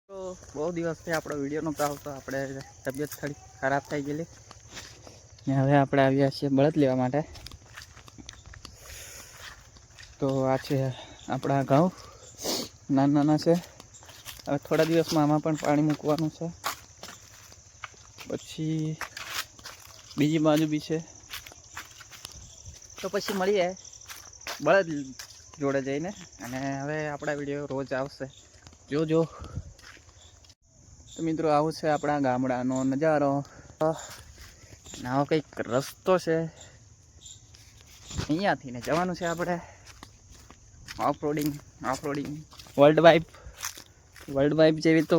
તો બહુ દિવસથી આપણો વિડીયો નહોતો આવતો. આપણે તબિયત થોડી ખરાબ થઈ ગયેલી ને હવે આપણે આવ્યા છીએ બળદ લેવા માટે. તો આ છે આપણા ઘઉં, નાના નાના છે. હવે થોડા દિવસમાં આમાં પણ પાણી મૂકવાનું છે. પછી બીજી બાજુ બી છે. તો પછી મળીએ બળદ જોડે જઈને. અને હવે આપણા વિડીયો રોજ આવશે, જોજો. તો મિત્રો આવું છે આપણા ગામડાનો નજારો. આવો કંઈક રસ્તો છે, અહીંયાથી ને જવાનું છે આપણે ઓફરોડિંગ. વર્લ્ડ વાઇડ જેવી તો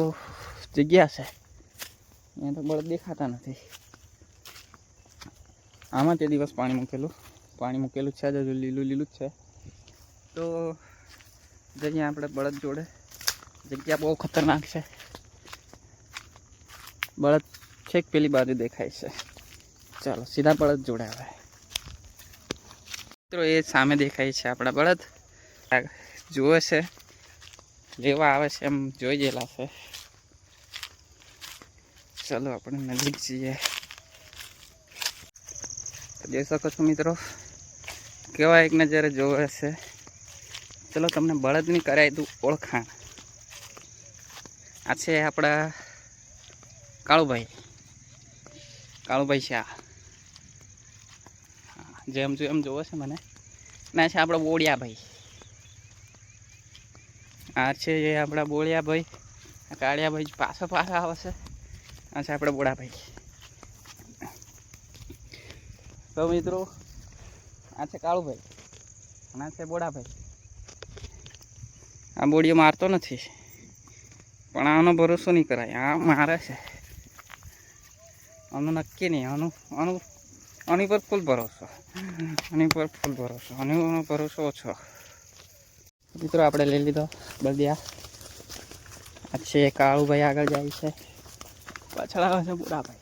જગ્યા છે, અહીંયા તો બળદ દેખાતા નથી. આમાં તે દિવસ પાણી મૂકેલું છે, જો લીલું જ છે. તો જઈએ આપણે બળદ જોડે. જગ્યા બહુ ખતરનાક છે. બળદ છેક પેલી બાજુ દેખાય છે. ચાલો સીધા બળદ જોડે આવે. મિત્રો એ સામે દેખાય છે આપણા બળદ. જુએ છે, લેવા આવે છે, એમ જોઈ ગયેલા છે. ચાલો આપણે નજીક જઈએ. જોઈ શકો છો મિત્રો, કેવા એક નજરે જોવે છે. ચલો તમને બળદની કરાવી દઉં ઓળખાણ. આ છે આપણા કાળુભાઈ શાહ. જેમ જોવે છે મને. ના છે આપણા બોળિયાભાઈ. આ છે એ આપણા બોળિયાભાઈ. કાળિયાભાઈ પાછા આવે છે. આ છે આપણા બોળાભાઈ. તો મિત્રો આ છે કાળુભાઈ અને આ છે બોળાભાઈ. આ બોળીઓ મારતો નથી, પણ આનો ભરોસો નહીં કરાય. આ મારે છે, આનું નક્કી નહીં. આની પર ફૂલ ભરોસો, આનો ભરોસો ઓછો. મિત્રો આપણે લઈ લીધો બળદિયા. આ છે કાળુભાઈ આગળ જાય છે, પાછળ આવે છે બોળાભાઈ.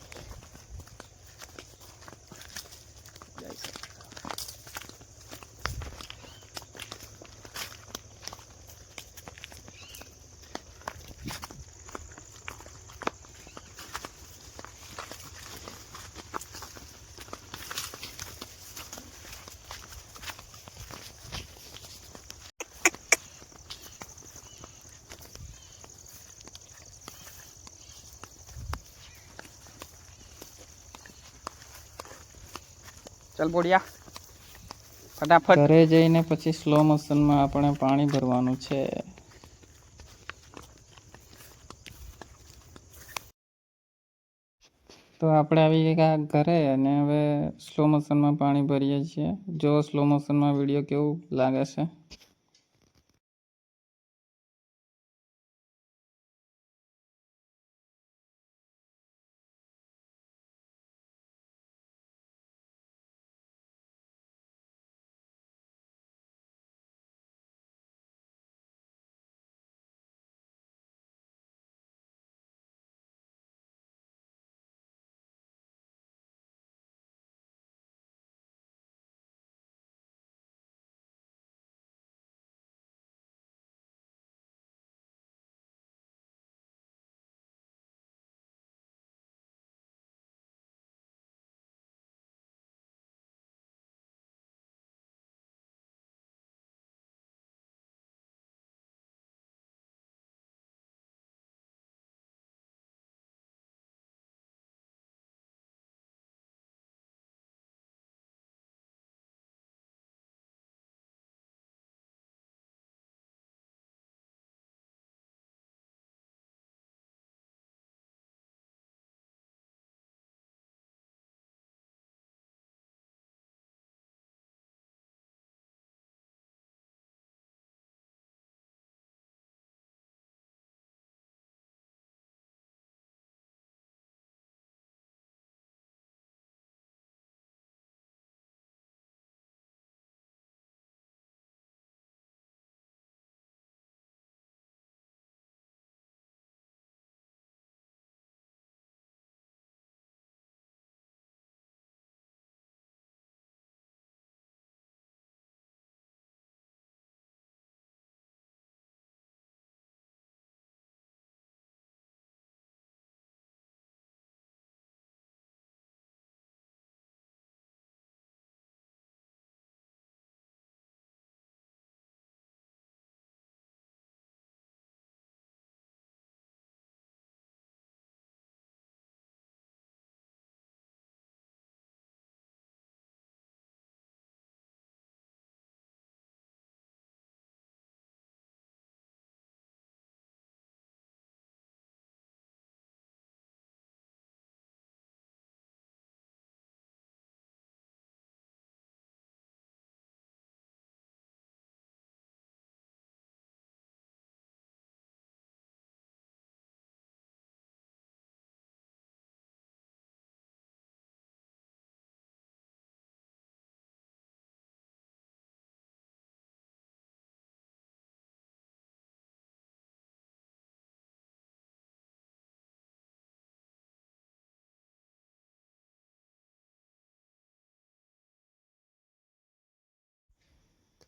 ચાલ બોડિયા ફટાફટ. ઘરે જઈને પછી સ્લો મોશનમાં આપણે પાણી ભરવાનું છે. તો આપણે આવી ગયા ઘરે અને હવે સ્લો મોશનમાં પાણી ભરીએ છીએ. જો સ્લો મોશનમાં વિડીયો કેવું લાગે છે.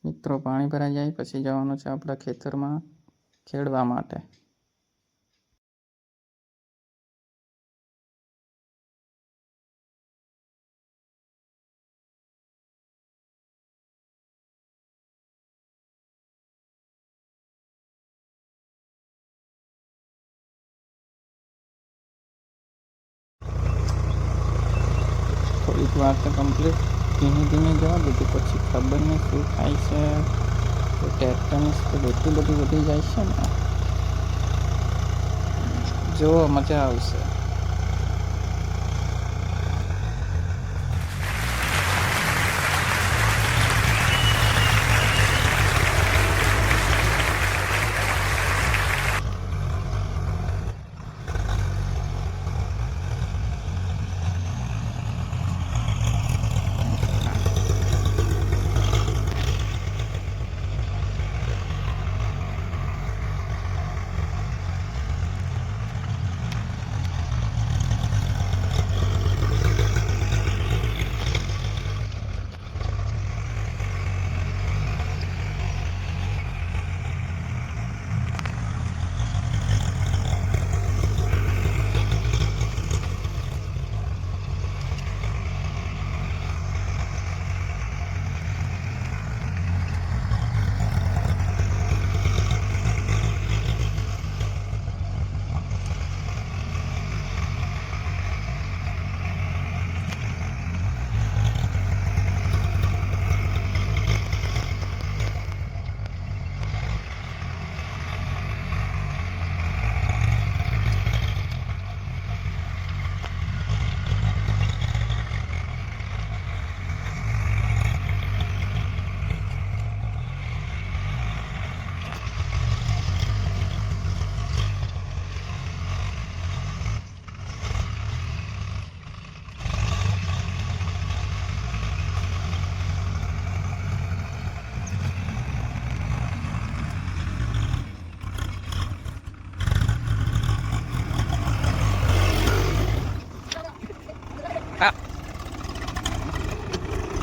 મિત્રો પાણી ભરાઈ જાય પછી જવાનું છે આપણા ખેતરમાં ખેડવા માટે. થોડીક વાર તો કમ્પ્લીટ ધીમે ધીમે જવા દીધું, પછી ખબર નહીં શું થાય છે. ટ્રેક્ટરની સ્પીડ એટલી બધી વધી જાય છે ને, જો મજા આવશે.